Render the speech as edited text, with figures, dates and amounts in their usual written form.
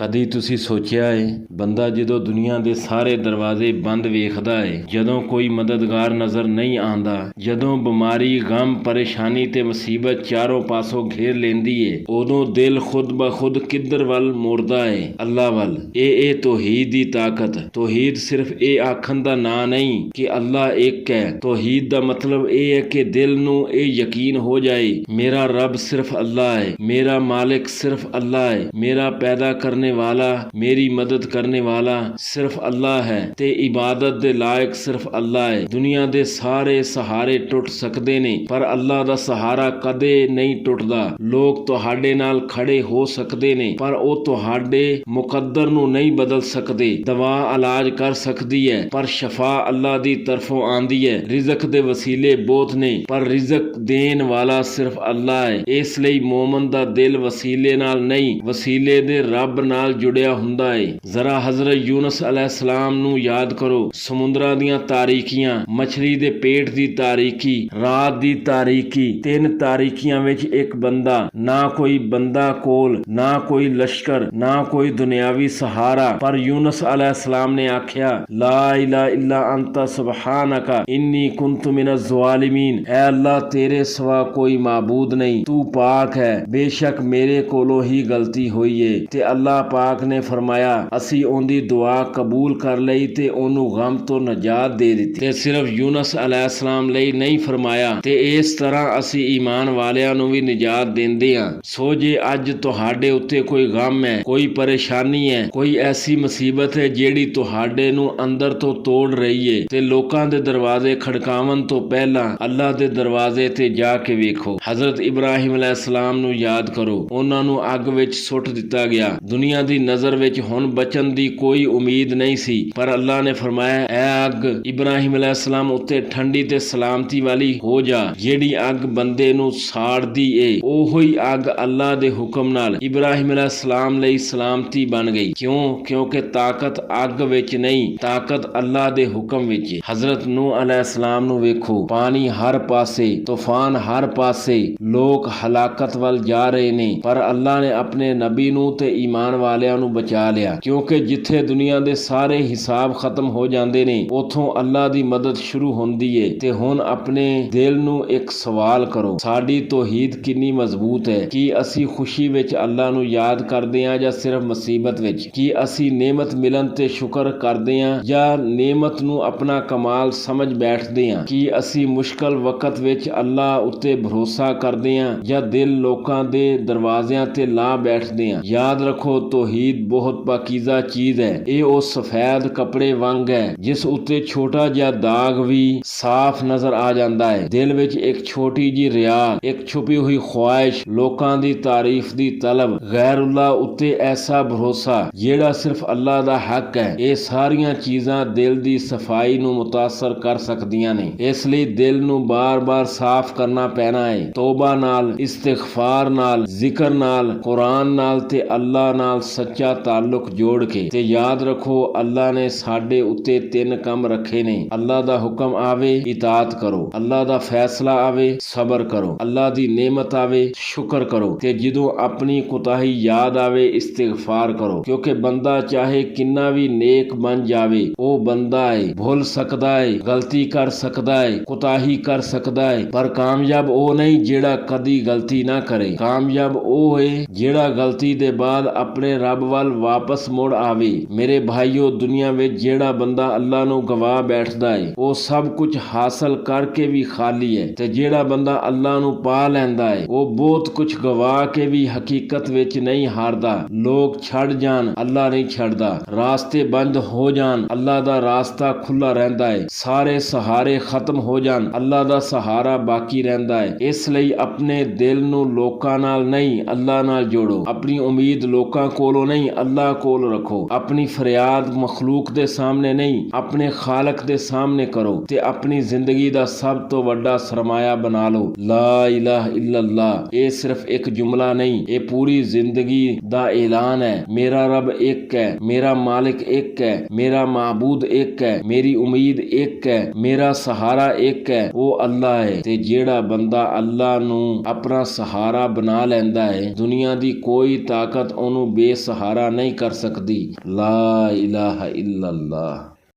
ਕਦੀ ਤੁਸੀਂ ਸੋਚਿਆ ਏ ਬੰਦਾ ਜਦੋਂ ਦੁਨੀਆ ਦੇ ਸਾਰੇ ਦਰਵਾਜ਼ੇ ਬੰਦ ਵੇਖਦਾ ਏ, ਜਦੋਂ ਕੋਈ ਮਦਦਗਾਰ ਨਜ਼ਰ ਨਹੀਂ ਆਉਂਦਾ, ਜਦੋਂ ਬਿਮਾਰੀ, ਗਮ, ਪਰੇਸ਼ਾਨੀ ਤੇ ਮੁਸੀਬਤ ਚਾਰੋਂ ਪਾਸੋਂ ਘੇਰ ਲੈਂਦੀ ਏ, ਉਦੋਂ ਦਿਲ ਖੁਦ ਬ ਖੁਦ ਕਿੱਧਰ ਵੱਲ ਮੁੜਦਾ ਏ? ਅੱਲਾ ਵੱਲ। ਇਹ ਤੌਹੀਦ ਦੀ ਤਾਕਤ। ਤੌਹੀਦ ਸਿਰਫ ਇਹ ਆਖਣ ਦਾ ਨਾਂ ਨਹੀਂ ਕਿ ਅੱਲਾ ਇੱਕ ਹੈ। ਤੌਹੀਦ ਦਾ ਮਤਲਬ ਇਹ ਹੈ ਕਿ ਦਿਲ ਨੂੰ ਇਹ ਯਕੀਨ ਹੋ ਜਾਏ ਮੇਰਾ ਰੱਬ ਸਿਰਫ ਅੱਲਾ ਹੈ, ਮੇਰਾ ਮਾਲਿਕ ਸਿਰਫ ਅੱਲਾ ਹੈ, ਮੇਰਾ ਪੈਦਾ ਕਰਨੇ वाला, मेरी मदद करने वाला सिर्फ अल्लाह है ते इबादत दे लायक सिर्फ अल्लाह है। दुनिया दे सारे सहारे टुट सकते ने पर अल्लाह दा सहारा कदे नहीं टुटदा। लोग तुहाडे नाल खड़े हो सकते ने पर ओ तुहाडे मुकद्दर नू नहीं बदल सकते। दवा इलाज कर सकती है पर शफा अल्लाह दी तरफों आंदी है। रिज़क दे वसीले बहुत ने पर रिज़क देन वाला सिर्फ अल्लाह है। इसलिए मोमन दा दिल वसीले नाल नहीं, वसीले दे रब नाल जुड़िया हुंदा है। जरा हजरत यूनुस अलैहिस्सलाम नू याद करो। समुद्रां दियां तारीकियां, मछली दे पेट दी तारीकी, रात दी तारीकी, तीन तारीकियां विच एक बंदा, ना कोई बंदा कोल, ना कोई लश्कर, ना कोई दुनियावी सहारा। पर यूनुस अलैहिस्सलाम ने आख्या ला इलाहा इल्ला अंता सुब्हानका इन्नी कुन्तु मिनज़ ज़ालिमीन। ऐ अल्लाह तेरे सिवा कोई माबूद नहीं, तू पाक है, बेशक मेरे कोलों ही गलती हुई है। ते अल्लाह पाक ने फरमाया असी उनकी दुआ कबूल कर लई ते ओनू गम तो नजात दे दित्ती। ते सिर्फ यूनुस अलैहिस्सलाम लई नहीं फरमाया ते इस तरह असी ईमान वालियां नू भी निजात देंदे हां। सो जे अज तुहाडे उत्ते कोई गम है, कोई परेशानी है, कोई ऐसी मुसीबत है जेड़ी तुहाडे नू अंदर तो तोड़ रही है ते लोकां दे दरवाजे खड़कावन तो पहला अल्लाह दे दरवाजे ते जाके वेखो। हजरत इब्राहिम अलैहिस्सलाम नू याद करो, उन्हां नू अग विच सुट दिता गया। दुनिया दी नजर विच हुण बचन दी कोई उम्मीद नहीं सी पर अल्लाह ने फरमाया ऐ अग इब्राहिम अलैहिस्सलाम उत्ते ठंडी ते सलामती वाली हो जा। जेड़ी अग बंदे नू साड़दी ए ओही अग अल्लाह दे हुक्म नाल इब्राहिम अलैहिस्सलाम लई सलामती बन गई। क्यों? क्योंकि ताकत अग विच नहीं, ताकत अल्लाह दे हुक्म विच है। हजरत नूह अलैहिस्सलाम नू वेखो, पानी हर पासे, तूफान हर पासे, लोग हलाकत वल जा रहे ने पर अल्लाह ने अपने नबी नू ते ईमान वालियां नू बचा लिया। क्योंकि जिथे दुनिया दे सारे हिसाब खत्म हो जांदे ने उथों अल्लाह दी मदद शुरू होंदी है। ते हुण अपने दिल नू एक सवाल करो, साडी तौहीद किन्नी मजबूत है? की असी खुशी विच अल्लाह नू याद करदे हां या सिर्फ मुसीबत विच? की असी नेमत मिलन ते शुक्र करदे हां या नेमत नू अपना कमाल समझ बैठदे हां? की असी मुश्किल वक्त विच अल्लाह उत्ते भरोसा करदे हां या दिल लोकां दे दरवाज़ियां ते ला बैठदे हां? याद रखो तौहीद बहुत पाकीज़ा चीज है। ये ओ सफेद कपड़े वांग है जिस उत्ते छोटा जिहा दाग भी साफ नजर आ जाता है। दिल विच एक छोटी जी रिया, एक छुपी हुई ख्वाहिश, लोकां दी तारीफ दी तलब, गैरुल्लाह उत्ते ऐसा भरोसा जेड़ा सिर्फ अल्लाह दा हक है। ये सारियां चीज़ां दिल दी सफाई नू मुतासर कर सकदियां ने। इसलिए दिल नू बार बार साफ करना पैना है, तौबा नाल, इस्तिगफार नाल, जिक्र नाल, कुरान नाल ते अल्लाह नाल सच्चा ताल्लुक जोड़ के। ते याद रखो अल्लाह ने साडे उत्ते तीन काम रखे ने। अल्लाह दा हुक्म आवे इताअत करो, अल्लाह दा फैसला आवे सबर करो, अल्लाह दी नेमत आवे शुक्र करो ते जदों अपनी कुताही याद आवे इस्तिगफार करो। क्योंकि बंदा चाहे किन्ना भी नेक बन जावे ओ बंदा है, भुल सकदा है, गलती कर सकदा है, कुताही कर सकदा है पर कामयाब ओ नहीं जेड़ा कदी गलती ना करे। कामयाब ओ है जेड़ा गलती दे बाद अपने रब वाल वापस मुड़ आवे। मेरे भाईओ दुनिया विच जेड़ा बंदा अल्लाह नू गवा बैठदा है वो सब कुछ हासिल करके भी खाली है ते जेड़ा बंदा अल्लाह नू पा लैंदा है वो बहुत कुछ गवा के भी हकीकत विच नहीं हारदा। लोग छड़ जान अल्लाह नहीं छड़दा, रास्ते बंद हो जान अल्लाह दा रास्ता खुला रहिंदा है, सारे सहारे खत्म हो जान अल्लाह दा सहारा बाकी रहिंदा है। इसलिए अपने दिल नू लोकां नाल नहीं अल्लाह नाल जोड़ो। अपनी उम्मीद लोकां कोलों नहीं अल्लाह कोल रखो। अपनी फरियाद मखलूक दे सामने नहीं अपने खालक दे सामने करो ते अपनी जिंदगी दा सब तो वड्डा सरमाया बना लो। ला इलाहा इल्लल्लाह ये सिर्फ एक जुमला नहीं, ये पूरी जिंदगी दा ऐलान है। मेरा रब एक है, मेरा मालिक एक है, मेरा माबूद एक है, मेरी उम्मीद एक है, मेरा सहारा एक है, वो अल्लाह है। ते जेड़ा बंदा अल्लाह नू अपना सहारा बना लैंदा है दुनिया दी कोई ताकत ओनू ਬੇਸਹਾਰਾ ਨਹੀਂ ਕਰ ਸਕਦੀ। ਲਾ ਇਲਾਹਾ ਇल्लल्लाह।